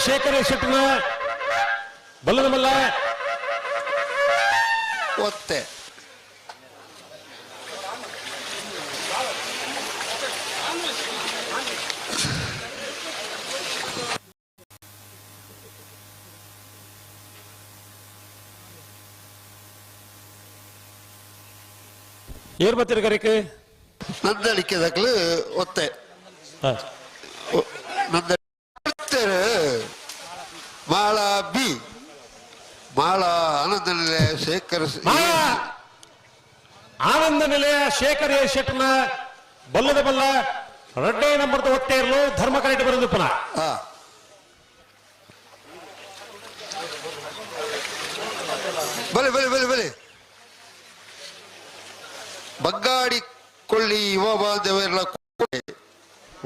ಶೇಖರ ಶೆಟ್ಟನ ಬಲ್ಲದ ಮಲ್ಲ ಒತ್ತೆ ಏರ್ ಬರ್ತೀರಿ ಕರೆಕ್ ನಂದಳಿಕೆದಾಗಲು ಒತ್ತೆ ನಂದರ ಮಾಳ ಬಿ ಮಾಳ ಆನಂದ ನಿಲಯ ಶೇಖರ್ ಆನಂದ ನಿಲಯ ಶೇಖರ ಶೆಟ್ಟನ ಬಲ್ಲದ ಬಲ್ಲ ರೆಡ್ಡೆ ನಂಬರ್ ಒತ್ತೆ ಇರಲು ಧರ್ಮ ಕರೆಕ್ಟ್ ಬರೋದು ಪುನಃ ಬಲೆ ಬಲೆ ಬಲೆ ಬಲೆ ಬಂಗಾಡಿ ಕೊಳ್ಳಿ ಯುವ ಬಾಂಧವರೆಲ್ಲ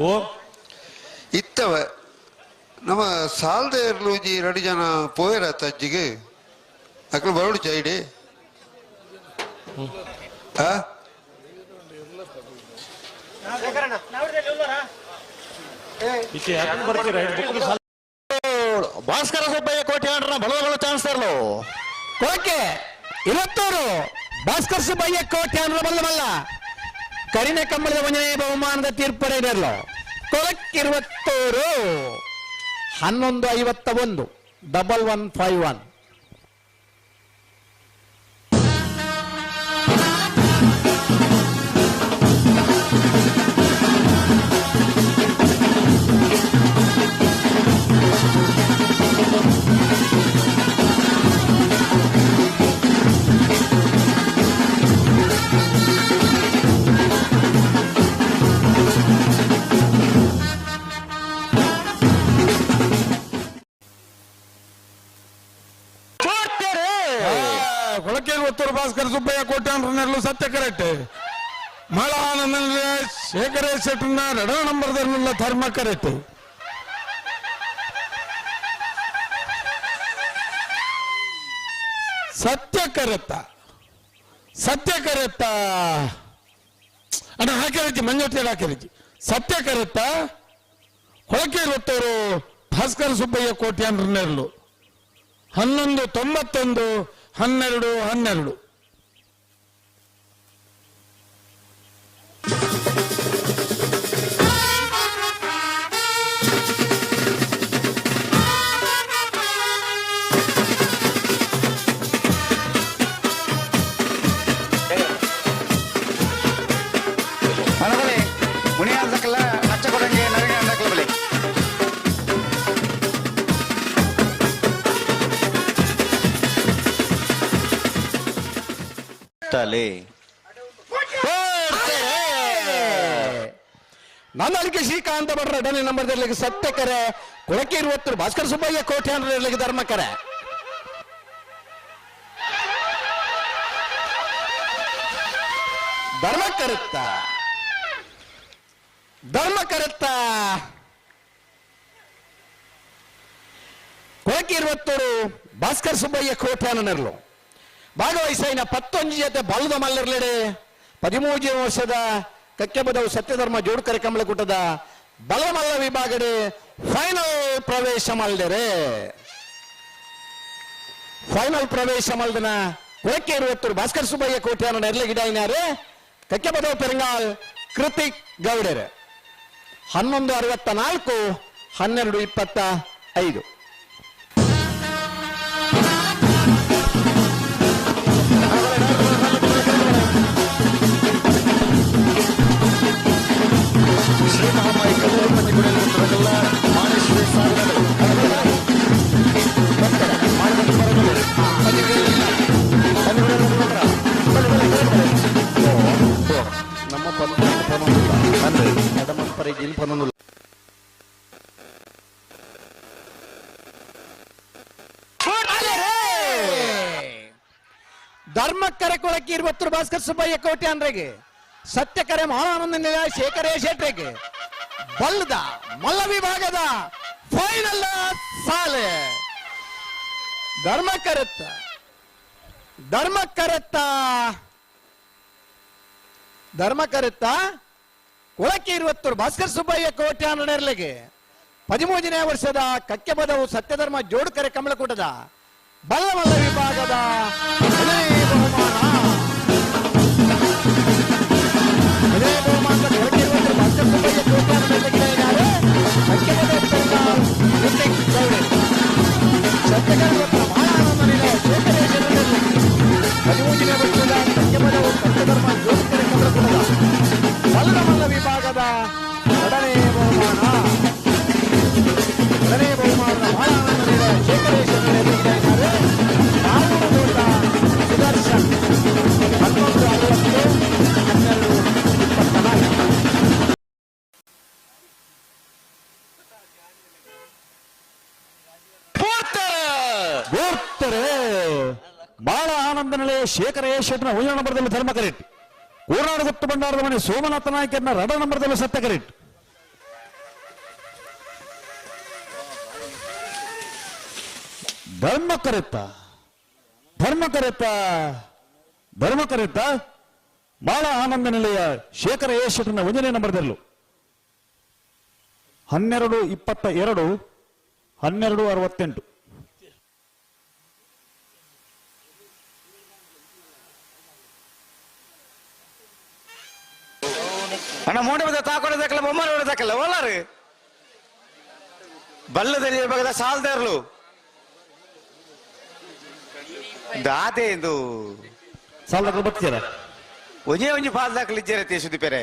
ಓ ಇತ್ತವ ನಮ್ಮ ಸಾಲದ ಇರ್ಲೂಜಿ 2 ಜನ ಪೋಯರ ಅಜ್ಜಿಗೆ ಅಕ್ಕಳು ಬರೋಡು ಚೈಡೆ ಭಾಸ್ಕರ ಸುಬ್ಬಯ್ಯ ಕೋಟೆ ಆಡ್ರ ಬಲವಳ ಚಾನ್ಸ್ ತರಲು ಕೋಕೆ ಇವತ್ತೂರು ಭಾಸ್ಕರ ಸುಬ್ಬಯ್ಯ ಕೋಟೆ ಆಡ್ರ ಬಲ್ಲ ಕರಿನೆ ಕಂಬಳದ ವಂಜನೆ ಬಹುಮಾನದ ತೀರ್ಪಡೆ ಇರಲು ಕೊಳಕ್ಕಿರುವತ್ತೂರು 1151 1151 ಕೊಳಕೇರಿ ಭಾಸ್ಕರ ಸುಬ್ಬಯ್ಯ ಕೋಟ್ಯಾನ್ರನ್ನೆರಲು ಸತ್ಯ ಕರೆಕ್ಟ್ ಮಳ ಆನಂದ ಶೇಖರ ಶೆಟ್ಟನ 2 ನಂಬರ್ದಲ್ಲ ಧರ್ಮ ಕರೆಕ್ಟ್ ಸತ್ಯ ಕರೆತ್ತ ಅಣ್ಣ ಹಾಕಿರತಿ ಮಂಜೋಟಿ ಹಾಕಿರತಿ ಸತ್ಯ ಕರೆತ್ತ ಕೊಳಕೇರಿ ಹೊತ್ತವರು ಭಾಸ್ಕರ ಸುಬ್ಬಯ್ಯ ಕೋಟ್ಯಾನ್ರನ್ನೆರಲು 1191 1212 ನಂದಳಿಕೆ ಶ್ರೀಕಾಂತ ಭಟ್ರ 2ನೇ ನಂಬರ್ದಲ್ಲಿ ಸತ್ಯ ಕರೆ ಕೊಳಕೇರಿ ಹೊತ್ತರು ಭಾಸ್ಕರ ಸುಬ್ಬಯ್ಯ ಕೋಟೆ ಆಡ್ರ ಧರ್ಮ ಕರೆ ಧರ್ಮ ಕರೆತ್ತ ಕೊಳಕೇರಿ ಹೊತ್ತರು ಭಾಸ್ಕರ ಸುಬ್ಬಯ್ಯ ಕೋಟೆ ನೆರಲು ಭಾಗವಹಿಸಿನ 11 ಜೊತೆ ಬಲ್ಲದ ಮಲ್ಲರ್ಲೆಡೆ 13 ವರ್ಷದ ಕಕ್ಕೆಬದವು ಸತ್ಯಧರ್ಮ ಜೋಡ್ಕರೆ ಕಮಲಕೂಟದ ಬಲಮಲ್ಲ ವಿಭಾಗಡೆ ಫೈನಲ್ ಪ್ರವೇಶ ಮಾಡಿದರೆ ಫೈನಲ್ ಪ್ರವೇಶ ಮಾಡಿದನ ಕೊಳಕೇರಿ ಹೊತ್ತರು ಭಾಸ್ಕರ ಸುಬ್ಬಯ್ಯ ಕೋಟೆಯನ್ನು ನೆರಳಿಗಿಡಾಯಿನಾರೆ ಕಕ್ಕೆಬದವು ಪೆರಂಗಾಲ್ ಕೃತಿಕ್ ಗೌಡರೆ 1164 1225 ನಮ್ಮ ಧರ್ಮಕ್ಕರೆ ಕೊಳಕೇರಿ ಹೊತ್ತರು ಭಾಸ್ಕರ ಸುಬ್ಬಯ್ಯ ಕೋಟೆ ಅಂದ್ರೆಗೆ ಸತ್ಯಕರೆ ಮಹಾನಂದ ನಿಲಯ ಶೇಖರ ಶೆಟ್ಟರಿಗೆ ಬಲ್ಲದ ಮಲ್ಲ ವಿಭಾಗದ ಫೈನಲ್ ಸಾಲೆ ಧರ್ಮ ಕರೆತ್ತ ಕೊಳಕೇರಿ ಹೊತ್ತರು ಭಾಸ್ಕರ ಸುಬ್ಬಯ್ಯ ಕೋಟೆ ನೆರಳಿಗೆ 13ನೇ ವರ್ಷದ ಕಕ್ಕೆಬದವು ಸತ್ಯಧರ್ಮ ಜೋಡುಕರೆ ಕಮಲಕೂಟದ ಬಲ್ಲಮಲ್ಲ ವಿಭಾಗದ ಮೊದಲನೇ ಬಹುಮಾನ. ಮೊದಲನೇ ಬಹುಮಾನದ ಹೊರಟಿರುವಂತಹ ಭಾಸ್ಕರ್ ಸುಬ್ಬಯ್ಯ ಕೋಟ್ಯಾನ ಗೆದ್ದಿದ್ದಾರೆ. ಕಕ್ಕೆಬದವು ಪೆರ್ನಾಳ್ ಯುಟಿಕ್ ಚೌಡೆ. ಸತ್ಯಧರ್ಮದ ಬಹಳ ಆನಂದ ನಿಲಯ ಶೇಖರೇಶ್ವರದಲ್ಲಿ 13ನೇ ವರ್ಷದ ಕಕ್ಕೆಬದವು ಸತ್ಯಧರ್ಮ ಜೋಡುಕರೆ ಕಮಲಕೂಟದ ಬಲ್ಲಮಲ್ಲ ವಿಭಾಗದ ಎರಡನೇ ಬಹುಮಾನ. ಎರಡನೇ ಬಹುಮಾನದ ಬಹಳ ಆನಂದ ನಿಲಯ ಶೇಖರೇಶ್ವರದಲ್ಲಿ ಗೆದ್ದಿದ್ದಾರೆ. ನಾಗೂರುಗೌಡ ಸುದರ್ಶನ್ 11:60, 12:24. ಗುರ್ತರೆ ಬಹಳ ಆನಂದ ನಿಲಯ ಶೇಖರೇಶ್ವರನ 1 ನಂಬರ್ದಲ್ಲಿ ಧರ್ಮ ಕರೆಟ್. ಊರಾಡು ಗುತ್ತು ಭಂಡಾರದ ಮನೆ ಸೋಮನಾಥ ನಾಯಕರನ್ನ 2 ನಂಬರ್ದಲ್ಲಿ ಸತ್ಯ ಕರೆಟ್. ಧರ್ಮ ಕರೆತ ಬಹಳ ಆನಂದ ನಿಲಯ ಶೇಖರೇಶ್ವರನ 1ನೇ ನಂಬರ್ದಲ್ಲೂ 12:22, 12:68. ಅಣ್ಣ ಮೋಟೆ ಬದ ತಾಕೊಡೋದಕ್ಕಲ್ಲ ಬೊಮ್ಮನ ಹೊಡೆದಕ್ಕಲ್ಲ ಓಲಾರು ಬಲ್ಲದಲ್ಲಿ ಇರಬೇಕಾದ ಸಾಲ್ದಾರ್ಲು ದಾತೆ ಎಂದು ಸಾಲದ ಬರ್ತೀರ ಒಂಜೇ ಒಂಜಿ ಪಾಲ್ ದಾಖಲಿದ್ದೇರತ್ತೆ ಸುದ್ದಿ ಪೇರೆ